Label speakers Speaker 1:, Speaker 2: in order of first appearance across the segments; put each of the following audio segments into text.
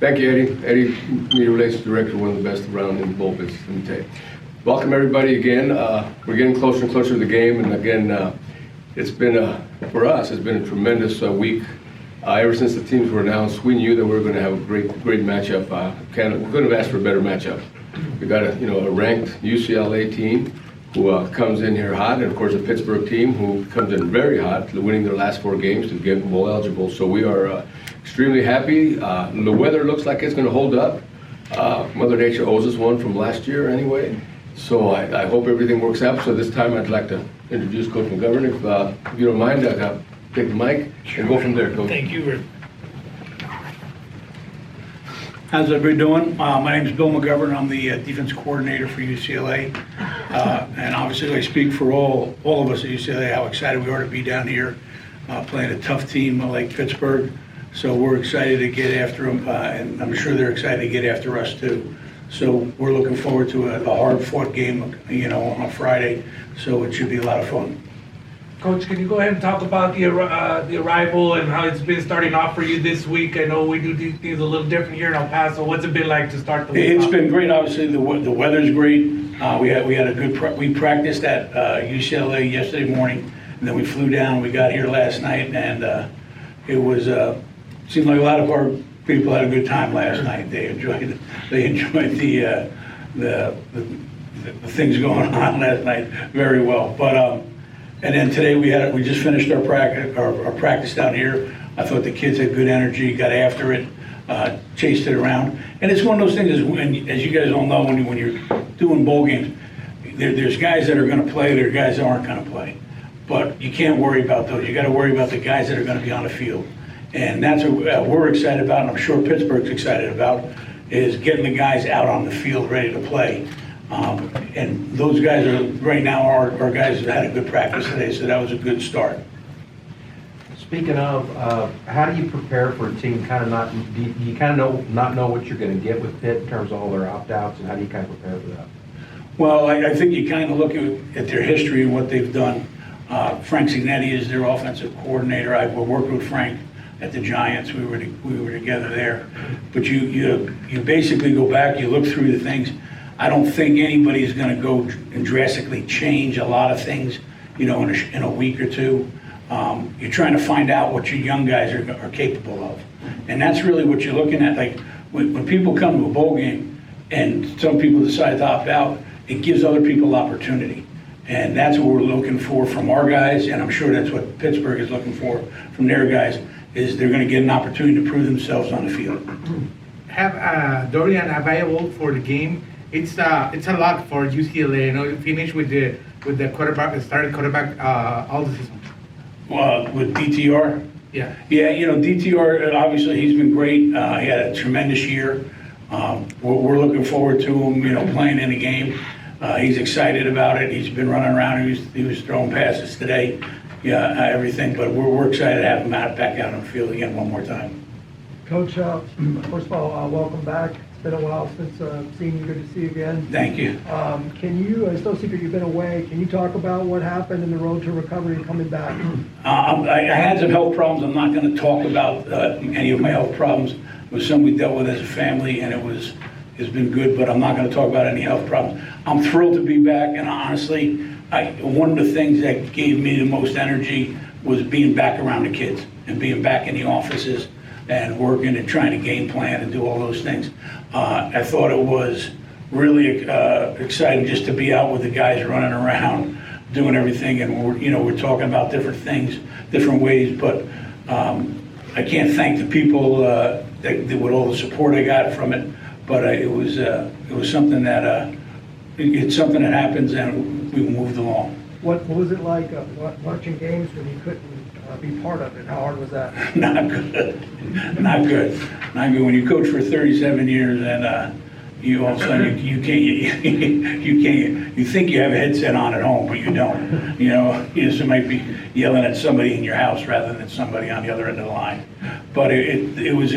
Speaker 1: Thank you, Eddie. Eddie, Media Relations Director, one of the best around in the bowl business, let me tell you. Welcome everybody again. We're getting closer and closer to the game, and again, it's been, for us, it's been a tremendous week. Ever since the teams were announced, we knew that we were going to have a great matchup. We couldn't have asked for a better matchup. We got a ranked UCLA team who comes in here hot, and of course a Pittsburgh team who comes in very hot, winning their last 4 games to get bowl eligible. So we are extremely happy. The weather looks like it's going to hold up. Mother Nature owes us one from last year anyway. So I hope everything works out. So this time I'd like to introduce Coach McGovern. If you don't mind, I'll take the mic and go from there, Coach.
Speaker 2: Thank you, Rick. How's everybody doing? My name is Bill McGovern. I'm the defense coordinator for UCLA. And obviously I speak for all of us at UCLA how excited we are to be down here playing a tough team like Pittsburgh. So we're excited to get after them, and I'm sure they're excited to get after us too. So we're looking forward to a hard-fought game, on a Friday. So it should be a lot of fun.
Speaker 3: Coach, can you go ahead and talk about the arrival and how it's been starting off for you this week? I know we do things a little different here in El Paso. What's it been like to start the week?
Speaker 2: It's been great. Obviously, the weather's great. We had a good we practiced at UCLA yesterday morning, and then we flew down. We got here last night, and it was seemed like a lot of our people had a good time last night. They enjoyed the things going on last night very well. But and then today we just finished our practice down here. I thought the kids had good energy, got after it, chased it around. And it's one of those things, as you guys all know, when you're doing bowl games, there's guys that are going to play, there are guys that aren't going to play. But you can't worry about those. You got to worry about the guys that are going to be on the field. And that's what we're excited about, and I'm sure Pittsburgh's excited about, is getting the guys out on the field ready to play. And those guys are right now our guys that had a good practice today, so that was a good start.
Speaker 4: Speaking of, how do you prepare for a team? Do you not know what you're going to get with Pitt in terms of all their opt-outs, and how do you kind of prepare for that?
Speaker 2: Well, I think you kind of look at their history and what they've done. Frank Signetti is their offensive coordinator. I worked with Frank at the Giants. We were together there. But you basically go back, you look through the things. I don't think anybody's going to go and drastically change a lot of things, in a week or two. You're trying to find out what your young guys are capable of. And that's really what you're looking at. Like when people come to a bowl game and some people decide to opt out, it gives other people opportunity. And that's what we're looking for from our guys, and I'm sure that's what Pittsburgh is looking for from their guys, is they're going to get an opportunity to prove themselves on the field.
Speaker 5: Have Dorian available for the game? It's a lot for UCLA. Finish with the quarterback, starting quarterback all the season.
Speaker 2: With DTR.
Speaker 5: Yeah.
Speaker 2: Yeah, DTR, obviously he's been great. He had a tremendous year. We're looking forward to him, playing in the game. He's excited about it. He's been running around. He was throwing passes today. Yeah, everything. But we're excited to have him back out on the field again one more time.
Speaker 6: Coach, first of all, welcome back. It's been a while since seeing you. Good to see you again.
Speaker 2: Thank you.
Speaker 6: Can you, it's no secret you've been away, can you talk about what happened in the road to recovery and coming back?
Speaker 2: I had some health problems. I'm not going to talk about any of my health problems. It was something we dealt with as a family, and it's been good, but I'm not going to talk about any health problems. I'm thrilled to be back, and honestly, one of the things that gave me the most energy was being back around the kids and being back in the offices and working and trying to game plan and do all those things. I thought it was really exciting just to be out with the guys running around, doing everything, and we're talking about different things, different ways. But I can't thank the people with all the support I got from it. But it was something that it's something that happens, and we moved along.
Speaker 6: What was it like watching games when you couldn't be part of it? How hard was that?
Speaker 2: Not good. Not good. When you coach for 37 years and you all of a sudden you can't you think you have a headset on at home, but you don't. You just might be yelling at somebody in your house rather than somebody on the other end of the line. But it was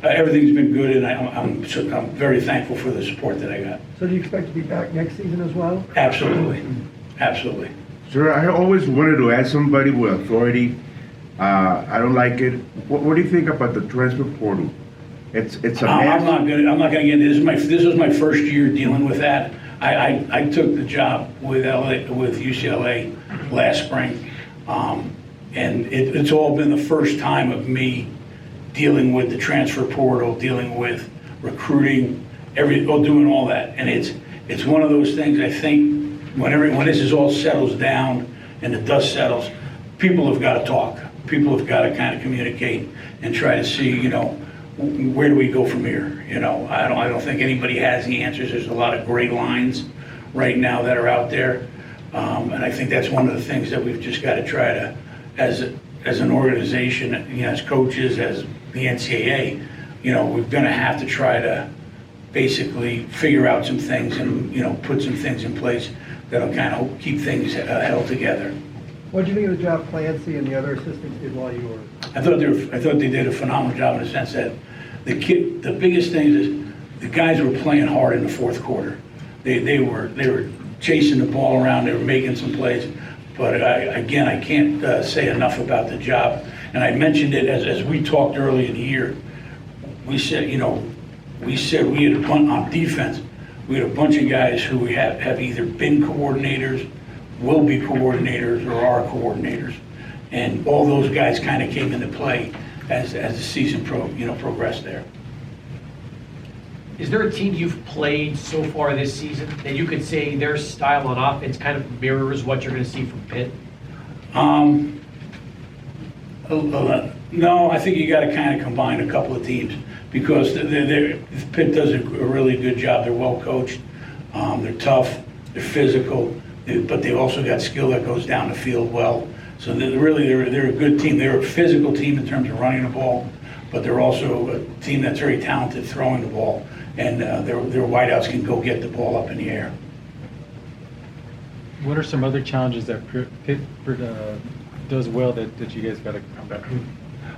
Speaker 2: everything's been good, and I'm very thankful for the support that I got.
Speaker 6: So do you expect to be back next season as well?
Speaker 2: Absolutely. Absolutely.
Speaker 7: Sir, I always wanted to ask somebody with authority. I don't like it. What do you think about the transfer portal? It's a
Speaker 2: I'm not
Speaker 7: mess.
Speaker 2: gonna get into this was my first year dealing with that. I took the job with UCLA last spring. And it's all been the first time of me dealing with the transfer portal, dealing with recruiting, doing all that. And it's one of those things, I think, when this is all settles down and the dust settles, people have got to talk. People have got to kind of communicate and try to see, where do we go from here? I don't think anybody has the answers. There's a lot of gray lines right now that are out there. And I think that's one of the things that we've just got to try to, as an organization, as coaches, as the NCAA, we're going to have to try to basically figure out some things and, put some things in place that'll kind of keep things held together.
Speaker 6: What did you think of the job Clancy and the other assistants did while you were?
Speaker 2: I thought they did a phenomenal job in the sense that the biggest thing is the guys were playing hard in the fourth quarter. They were chasing the ball around, they were making some plays. But I can't say enough about the job. And I mentioned it as we talked early in the year. We said, we had on defense, we had a bunch of guys who have either been coordinators, will be coordinators, or are coordinators. And all those guys kind of came into play as the season progressed there.
Speaker 8: Is there a team you've played so far this season that you could say their style on offense kind of mirrors what you're going to see from Pitt?
Speaker 2: No, I think you got to kind of combine a couple of teams because Pitt does a really good job. They're well coached, they're tough, they're physical, but they also got skill that goes down the field well. So they're a good team. They're a physical team in terms of running the ball, but they're also a team that's very talented throwing the ball. And their wideouts can go get the ball up in the air.
Speaker 9: What are some other challenges that Pitt does well that you guys got to combat?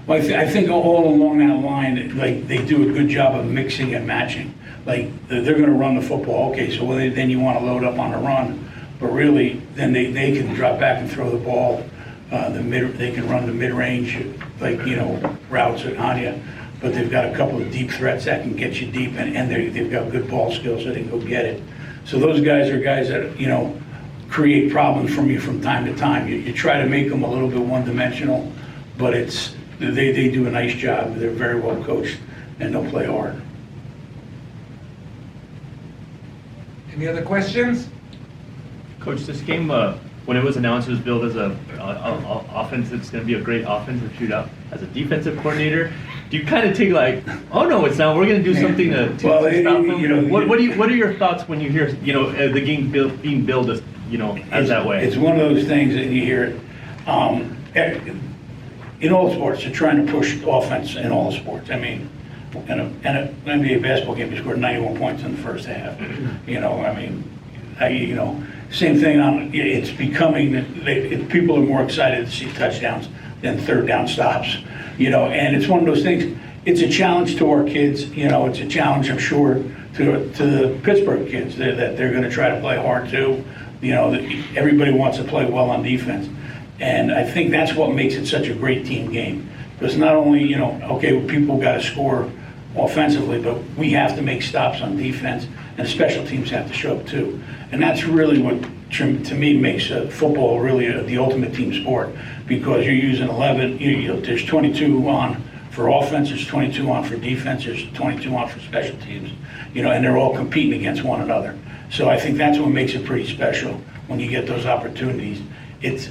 Speaker 2: Well, I think all along that line, like they do a good job of mixing and matching. Like they're going to run the football, okay, so then you want to load up on the run, but really then they can drop back and throw the ball. They can run the mid-range, like routes on you. But they've got a couple of deep threats that can get you deep, and they've got good ball skills so they can go get it. So those guys are guys that, create problems from you from time to time. You try to make them a little bit one-dimensional, but they do a nice job. They're very well coached, and they'll play hard.
Speaker 3: Any other questions?
Speaker 10: Coach, this game, when it was announced, it was billed as a offense. It's going to be a great offensive shootout. As a defensive coordinator, do you kind of take like, oh no, it's not. We're going to do something to stop them? What are your thoughts when you hear the game being billed as as that way?
Speaker 2: It's one of those things that you hear in all sports. They're trying to push offense in all sports. I mean, in an NBA basketball game, you scored 91 points in the first half. Same thing it's becoming that people are more excited to see touchdowns than third down stops, and it's one of those things. It's a challenge to our kids, it's a challenge, I'm sure, to the Pittsburgh kids that they're going to try to play hard too. Everybody wants to play well on defense, and I think that's what makes it such a great team game. Because not only, people got to score offensively, but we have to make stops on defense, and special teams have to show up too. And that's really what, to me, makes football really the ultimate team sport, because you're using 11, there's 22 on for offense, there's 22 on for defense, there's 22 on for special teams, and they're all competing against one another. So I think that's what makes it pretty special when you get those opportunities. It's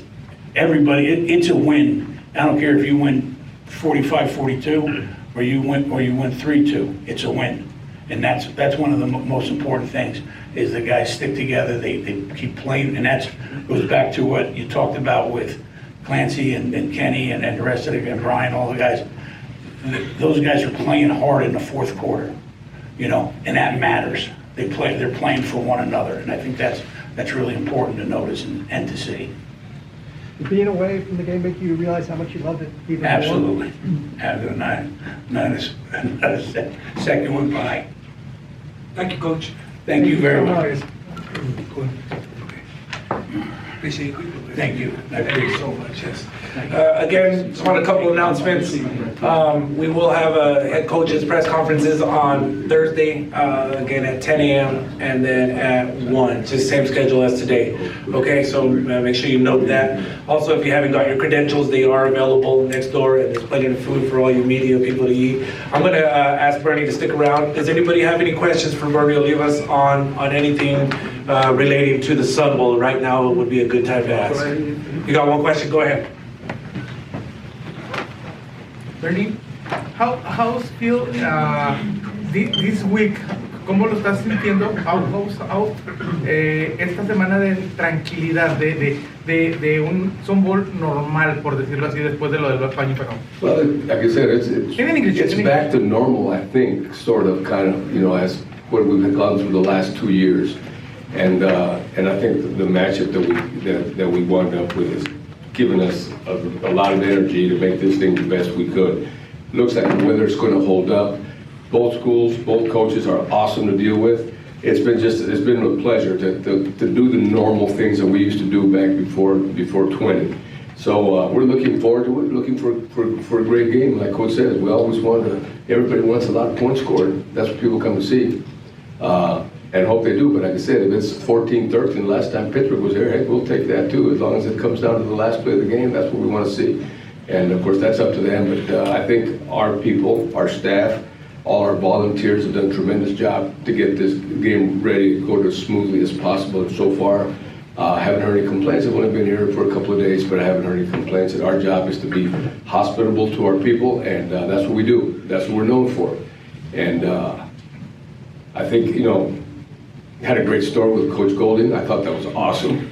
Speaker 2: a win. I don't care if you win 45-42 or you win 3-2, it's a win. And that's one of the most important things, is the guys stick together, they keep playing, and that goes back to what you talked about with Clancy and Kenny and the rest of and Brian, all the guys. Those guys are playing hard in the fourth quarter, and that matters. They're playing for one another, and I think that's really important to notice and to see.
Speaker 6: Did being away from the game make you realize how much you loved it even more?
Speaker 2: Absolutely. Not a second went by.
Speaker 3: Thank you, Coach.
Speaker 2: Thank you very much.
Speaker 6: Much.
Speaker 3: Good. Appreciate you.
Speaker 2: Thank you. I appreciate it so much, yes.
Speaker 3: Again, just want a couple announcements. We will have head coaches press conferences on Thursday, again at 10 a.m. and then at 1, just same schedule as today. Okay, so make sure you note that. Also, if you haven't got your credentials, they are available next door, and there's plenty of food for all you media people to eat. I'm gonna ask Bernie to stick around. Does anybody have any questions for Bernie Olivas on anything relating to the Sun Bowl? Right now would be a good time to ask. You got one question? Go ahead.
Speaker 5: Bernie, how's feel this week? ¿Cómo lo estás sintiendo? Esta semana de tranquilidad, de un Sun Bowl normal, por decirlo así, después de lo del año pasado.
Speaker 1: Well, like I said, it's back to normal, I think, sort of, kind of, you know, as what we've gone through the last 2 years. And I think the matchup that we wound up with has given us a lot of energy to make this thing the best we could. Looks like the weather's going to hold up. Both schools, both coaches are awesome to deal with. It's been a pleasure to do the normal things that we used to do back before 20. So we're looking forward to it, looking for a great game. Like Coach says, we always everybody wants a lot of points scored. That's what people come to see. And hope they do, but like I said, if it's 14-13, last time Pittsburgh was here, heck, we'll take that too. As long as it comes down to the last play of the game, that's what we want to see. And of course, that's up to them, but I think our people, our staff, all our volunteers have done a tremendous job to get this game ready to go as smoothly as possible. And so far, I haven't heard any complaints. I've only been here for a couple of days, but I haven't heard any complaints. And our job is to be hospitable to our people, and that's what we do. That's what we're known for. And I think, you know, had a great story with Coach Golding. I thought that was awesome.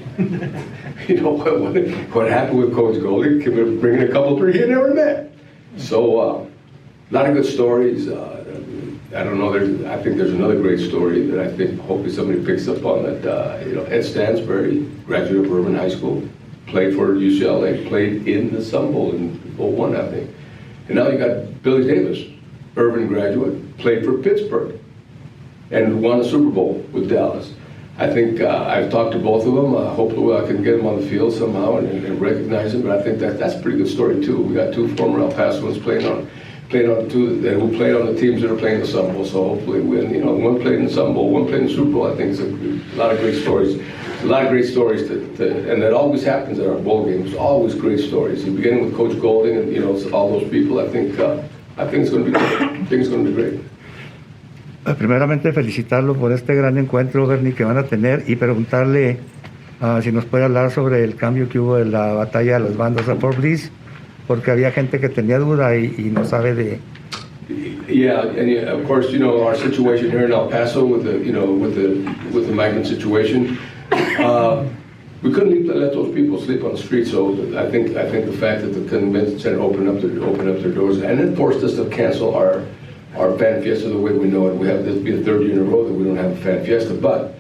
Speaker 1: You know, what happened with Coach Golding, bringing a couple three he never met. So, a lot of good stories. I don't know, I think there's another great story that I think hopefully somebody picks up on that. You know, Ed Stansbury, graduate of Urban High School, played for UCLA, played in the Sun Bowl in 01, I think. And now you got Billy Davis, Urban graduate, played for Pittsburgh, and won a Super Bowl with Dallas. I think I've talked to both of them. Hopefully I can get them on the field somehow and recognize them, but I think that's a pretty good story too. We got two former El Pasoans playing on two that who played on the teams that are playing the Sun Bowl, so hopefully win. You know, one played in the Sun Bowl, one played in the Super Bowl. I think it's a lot of great stories. A lot of great stories, and that always happens at our bowl games. Always great stories. Beginning with Coach Golding and, you know, all those people, I think it's going to be great. I think it's going to be great.
Speaker 11: Primeramente felicitarlo por este gran encuentro, Bernie, que van a tener, y preguntarle si nos puede hablar sobre el cambio que hubo de la batalla de las bandas a Fort Bliss, porque había gente que tenía duda y no sabe de...
Speaker 1: Yeah, and of course, you know, our situation here in El Paso with the migrant situation, we couldn't let those people sleep on the street. So I think the fact that the convention center opened up their doors and it forced us to cancel our fan fiesta the way we know it. This will be the third year in a row that we don't have a fan fiesta, but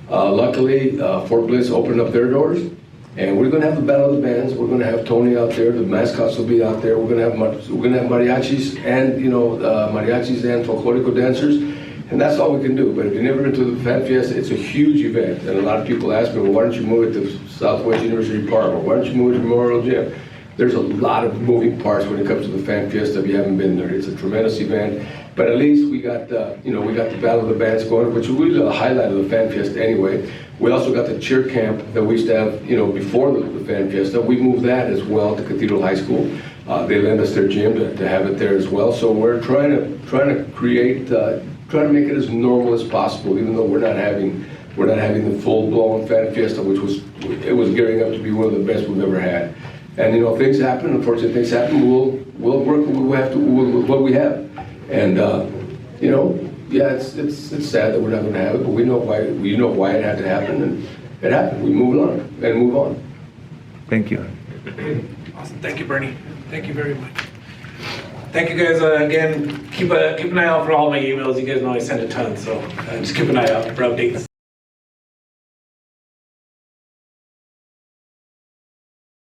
Speaker 1: luckily Fort Bliss opened up their doors, and we're going to have the Battle of the Bands. We're going to have Tony out there. The mascots will be out there. We're going to have mariachis and mariachis and folklorico dancers, and that's all we can do. But if you've never been to the fan fiesta, it's a huge event, and a lot of people ask me, well, why don't you move it to Southwest University Park, or why don't you move it to Memorial Gym? There's a lot of moving parts when it comes to the fan fiesta. If you haven't been there, it's a tremendous event. But at least we got the Battle of the Bands going, which was really the highlight of the fan fiesta anyway. We also got the cheer camp that we used to have, before the fan fiesta. We moved that as well to Cathedral High School. They lent us their gym to have it there as well. So we're trying to make it as normal as possible, even though we're not having the full-blown fan fiesta, which was gearing up to be one of the best we've ever had. And things happen. Unfortunately, things happen. We'll work with what we have. And it's sad that we're not going to have it, but we know why it had to happen, and it happened. We move on.
Speaker 11: Thank you.
Speaker 3: Awesome. Thank you, Bernie. Thank you very much. Thank you guys again. Keep an eye out for all my emails. You guys know I send a ton, so just keep an eye out for updates.